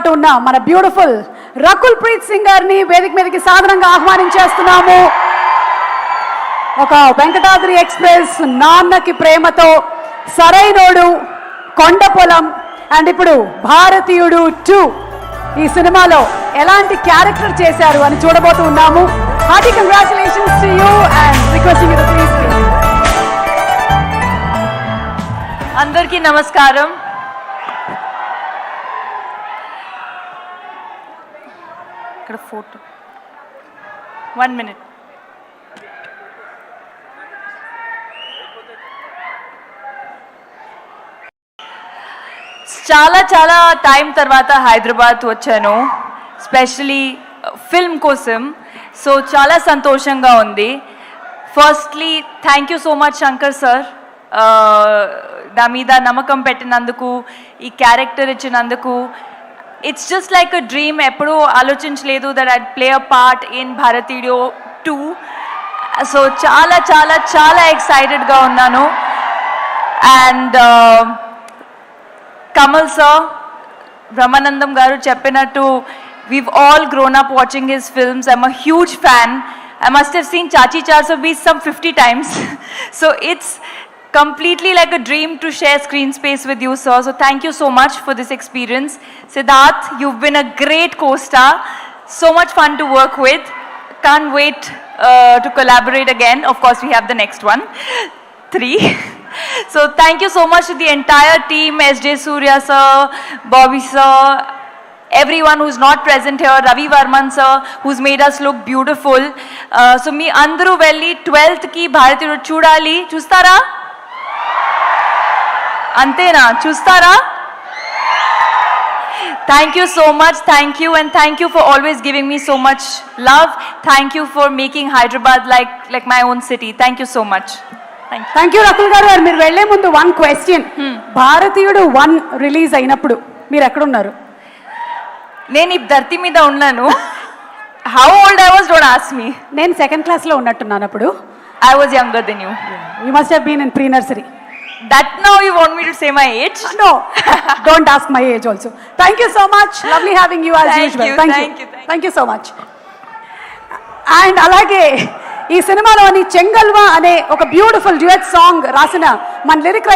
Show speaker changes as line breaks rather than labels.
పాటు ఉన్న మన బ్యూటిఫుల్ రకుల్ ప్రీత్ సింగ్ గారిని వేదిక మీదకి సాధారణంగా ఆహ్వానించేస్తున్నాము. ఒక వెంకటాద్రి ఎక్స్ప్రెస్, నాన్నకి ప్రేమతో, సరైనోడు, కొండ పొలం అండ్ ఇప్పుడు భారతీయుడు 2 ఈ సినిమాలో ఎలాంటి క్యారెక్టర్ చేశారు అని చూడబోతూ ఉన్నాము. Hearty congratulations to you and requesting you to please.
అందరికీ నమస్కారం. ఇక్కడ ఫోటో 1 minute. చాలా చాలా టైం తర్వాత హైదరాబాద్ వచ్చాను, స్పెషలీ ఫిల్మ్ కోసం. సో చాలా సంతోషంగా ఉంది. Firstly thank you so much Shankar sir, నా మీద నమ్మకం పెట్టినందుకు, ఈ క్యారెక్టర్ ఇచ్చినందుకు. It's just like a dream. ఎప్పుడూ ఆలోచించలేదు that I play a part in భారతీయుడు 2. సో చాలా చాలా చాలా ఎక్సైటెడ్గా ఉన్నాను. అండ్ కమల్ సార్, బ్రహ్మానందం గారు చెప్పినట్టు, we've all grown up watching his films. I'm a huge fan. I must have seen Chachi 420 some 50 times. So it's completely like a dream to share screen space with you, sir. So thank you so much for this experience. Siddharth, you've been a great co-star. So much fun to work with. Can't wait to collaborate again. Of course, we have the next one, 3. So thank you so much to the entire team, SJ Surya sir, Bobby sir, everyone who's not present here, Ravi Varman sir, who's made us look beautiful. So me andru velli 12th ki Bharatiyudu chudali, chustara antena, chustara. Thank you so much, thank you, and thank you for always giving me so much love. Thank you for making Hyderabad like my own city. Thank you so much.
Thank you Rakul గారు. మీరు వెళ్లే ముందు 1 question. భారతీయుడు 1 release అయినప్పుడు మీరు ఎక్కడున్నారు?
నేను ఈ ధర్తి మీద ఉన్నాను. How old I was, don't ask me.
నేను 2nd క్లాస్ లో ఉన్నట్టున్నాను అప్పుడు.
I was younger than you.
You must have been in pre nursery.
That now you want me to say my age?
No, don't ask my age also. Thank you so much. Lovely having you as usual. Thank you so much. And అలాగే ఈ సినిమాలోని చెంగల్వా అనే ఒక beautiful duet song రాసిన మన lyric